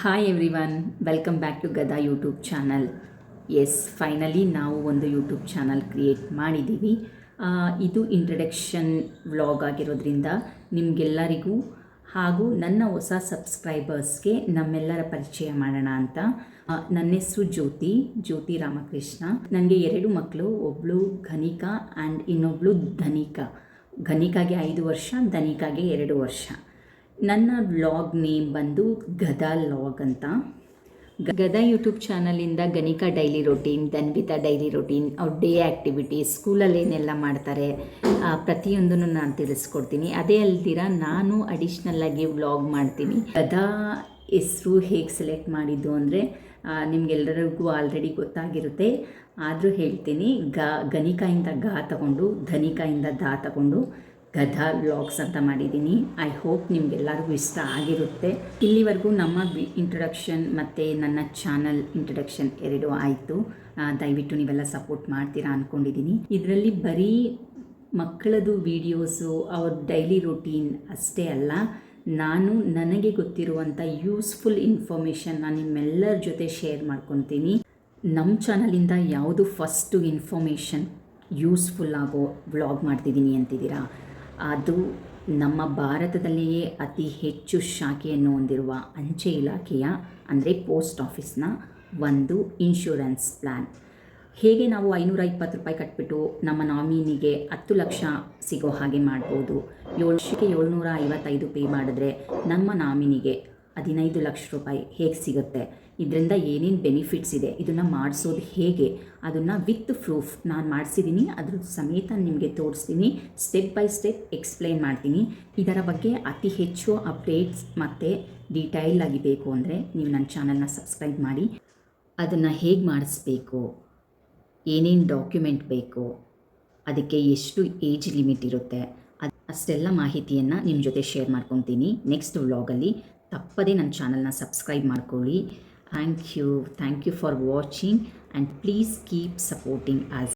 Hi everyone, welcome back to Gada YouTube channel. Yes, finally ನಾವು ಒಂದು YouTube channel create ಮಾಡಿದ್ದೀವಿ. ಇದು ಇಂಟ್ರಡಕ್ಷನ್ ವ್ಲಾಗ್ ಆಗಿರೋದ್ರಿಂದ ನಿಮಗೆಲ್ಲರಿಗೂ ಹಾಗೂ ನನ್ನ ಹೊಸ ಸಬ್ಸ್ಕ್ರೈಬರ್ಸ್ಗೆ ನಮ್ಮೆಲ್ಲರ ಪರಿಚಯ ಮಾಡೋಣ ಅಂತ. ನನ್ನ ಹೆಸರು ಜ್ಯೋತಿ ರಾಮಕೃಷ್ಣ. ನನಗೆ 2 ಮಕ್ಕಳು, ಒಬ್ಬಳು ಘನಿಕಾ ಆ್ಯಂಡ್ ಇನ್ನೊಬ್ಬಳು ಧನಿಕಾ. ಘನಿಕಾಗೆ 5 ವರ್ಷ, ಧನಿಕಾಗೆ 2 ವರ್ಷ. ನನ್ನ ವ್ಲಾಗ್ ನೇಮ್ ಬಂದು ಗದಾ ಲಾಗ್ ಅಂತ. ಗದಾ ಯೂಟ್ಯೂಬ್ ಚಾನಲಿಂದ Ganika daily routine, Dhanvita daily routine, ಅವ್ರ ಡೇ ಆ್ಯಕ್ಟಿವಿಟೀಸ್, ಸ್ಕೂಲಲ್ಲಿ ಏನೆಲ್ಲ ಮಾಡ್ತಾರೆ ಪ್ರತಿಯೊಂದನ್ನು ನಾನು ತಿಳಿಸ್ಕೊಡ್ತೀನಿ. ಅದೇ ಅಲ್ದಿರ ನಾನು ಅಡಿಷ್ನಲ್ಲಾಗಿ ವ್ಲಾಗ್ ಮಾಡ್ತೀನಿ. ಗದಾ ಹೆಸರು ಹೇಗೆ ಸೆಲೆಕ್ಟ್ ಮಾಡಿದ್ದು ಅಂದರೆ ನಿಮಗೆಲ್ಲರಿಗೂ ಆಲ್ರೆಡಿ ಗೊತ್ತಾಗಿರುತ್ತೆ, ಆದರೂ ಹೇಳ್ತೀನಿ. ಗಣಿಕಾಯಿಂದ ತಗೊಂಡು, ಧನಿಕಾಯಿಂದ ತಗೊಂಡು ಗದಾ ವ್ಲಾಗ್ಸ್ ಅಂತ ಮಾಡಿದ್ದೀನಿ. ಐ ಹೋಪ್ ನಿಮಗೆಲ್ಲರಿಗೂ ಇಷ್ಟ ಆಗಿರುತ್ತೆ. ಇಲ್ಲಿವರೆಗೂ ನಮ್ಮ ಇಂಟ್ರಡಕ್ಷನ್ ಮತ್ತು ನನ್ನ ಚಾನಲ್ ಇಂಟ್ರಡಕ್ಷನ್ 2 ಆಯಿತು. ದಯವಿಟ್ಟು ನೀವೆಲ್ಲ ಸಪೋರ್ಟ್ ಮಾಡ್ತೀರಾ ಅಂದ್ಕೊಂಡಿದ್ದೀನಿ. ಇದರಲ್ಲಿ ಬರೀ ಮಕ್ಕಳದು ವೀಡಿಯೋಸು, ಅವ್ರ ಡೈಲಿ ರೂಟೀನ್ ಅಷ್ಟೇ ಅಲ್ಲ, ನಾನು ನನಗೆ ಗೊತ್ತಿರುವಂಥ ಯೂಸ್ಫುಲ್ ಇನ್ಫಾರ್ಮೇಷನ್ ನಾನು ನಿಮ್ಮೆಲ್ಲರ ಜೊತೆ ಶೇರ್ ಮಾಡ್ಕೊತೀನಿ. ನಮ್ಮ ಚಾನಲಿಂದ ಯಾವುದು ಫಸ್ಟು ಇನ್ಫಾರ್ಮೇಷನ್ ಯೂಸ್ಫುಲ್ ಆಗೋ ವ್ಲಾಗ್ ಮಾಡ್ತಿದ್ದೀನಿ ಅಂತಿದ್ದೀರಾ, ಅದು ನಮ್ಮ ಭಾರತದಲ್ಲಿಯೇ ಅತಿ ಹೆಚ್ಚು ಶಾಖೆಯನ್ನು ಹೊಂದಿರುವ ಅಂಚೆ ಇಲಾಖೆಯ ಅಂದರೆ ಪೋಸ್ಟ್ ಆಫೀಸ್ನ ಒಂದು ಇನ್ಶೂರೆನ್ಸ್ ಪ್ಲ್ಯಾನ್. ಹೇಗೆ ನಾವು 520 ರೂಪಾಯಿ ಕಟ್ಬಿಟ್ಟು ನಮ್ಮ ನಾಮಿನಿಗೆ 10 ಲಕ್ಷ ಸಿಗೋ ಹಾಗೆ ಮಾಡ್ಬೋದು. 755 ಪೇ ಮಾಡಿದ್ರೆ ನಮ್ಮ ನಾಮಿನಿಗೆ 15 ಲಕ್ಷ ರೂಪಾಯಿ ಹೇಗೆ ಸಿಗುತ್ತೆ, ಇದರಿಂದ ಏನೇನು ಬೆನಿಫಿಟ್ಸ್ ಇದೆ, ಇದನ್ನು ಮಾಡಿಸೋದು ಹೇಗೆ, ಅದನ್ನು ವಿತ್ ಪ್ರೂಫ್ ನಾನು ಮಾಡಿಸಿದ್ದೀನಿ, ಅದ್ರ ಸಮೇತ ನಿಮಗೆ ತೋರಿಸ್ತೀನಿ. ಸ್ಟೆಪ್ ಬೈ ಸ್ಟೆಪ್ ಎಕ್ಸ್ಪ್ಲೈನ್ ಮಾಡ್ತೀನಿ. ಇದರ ಬಗ್ಗೆ ಅತಿ ಹೆಚ್ಚು ಅಪ್ಡೇಟ್ಸ್ ಮತ್ತು ಡೀಟೈಲ್ ಆಗಿ ಬೇಕು ಅಂದರೆ ನೀವು ನನ್ನ ಚಾನಲ್ನ ಸಬ್ಸ್ಕ್ರೈಬ್ ಮಾಡಿ. ಅದನ್ನು ಹೇಗೆ ಮಾಡಿಸ್ಬೇಕು, ಏನೇನು ಡಾಕ್ಯುಮೆಂಟ್ ಬೇಕು, ಅದಕ್ಕೆ ಎಷ್ಟು ಏಜ್ ಲಿಮಿಟ್ ಇರುತ್ತೆ, ಅಷ್ಟೆಲ್ಲ ಮಾಹಿತಿಯನ್ನು ನಿಮ್ಮ ಜೊತೆ ಶೇರ್ ಮಾಡ್ಕೊತೀನಿ ನೆಕ್ಸ್ಟ್ ವ್ಲಾಗಲ್ಲಿ. ತಪ್ಪದೇ ನನ್ನ ಚಾನಲ್ನ ಸಬ್ಸ್ಕ್ರೈಬ್ ಮಾಡ್ಕೊಳ್ಳಿ. Thank you for watching and please keep supporting us.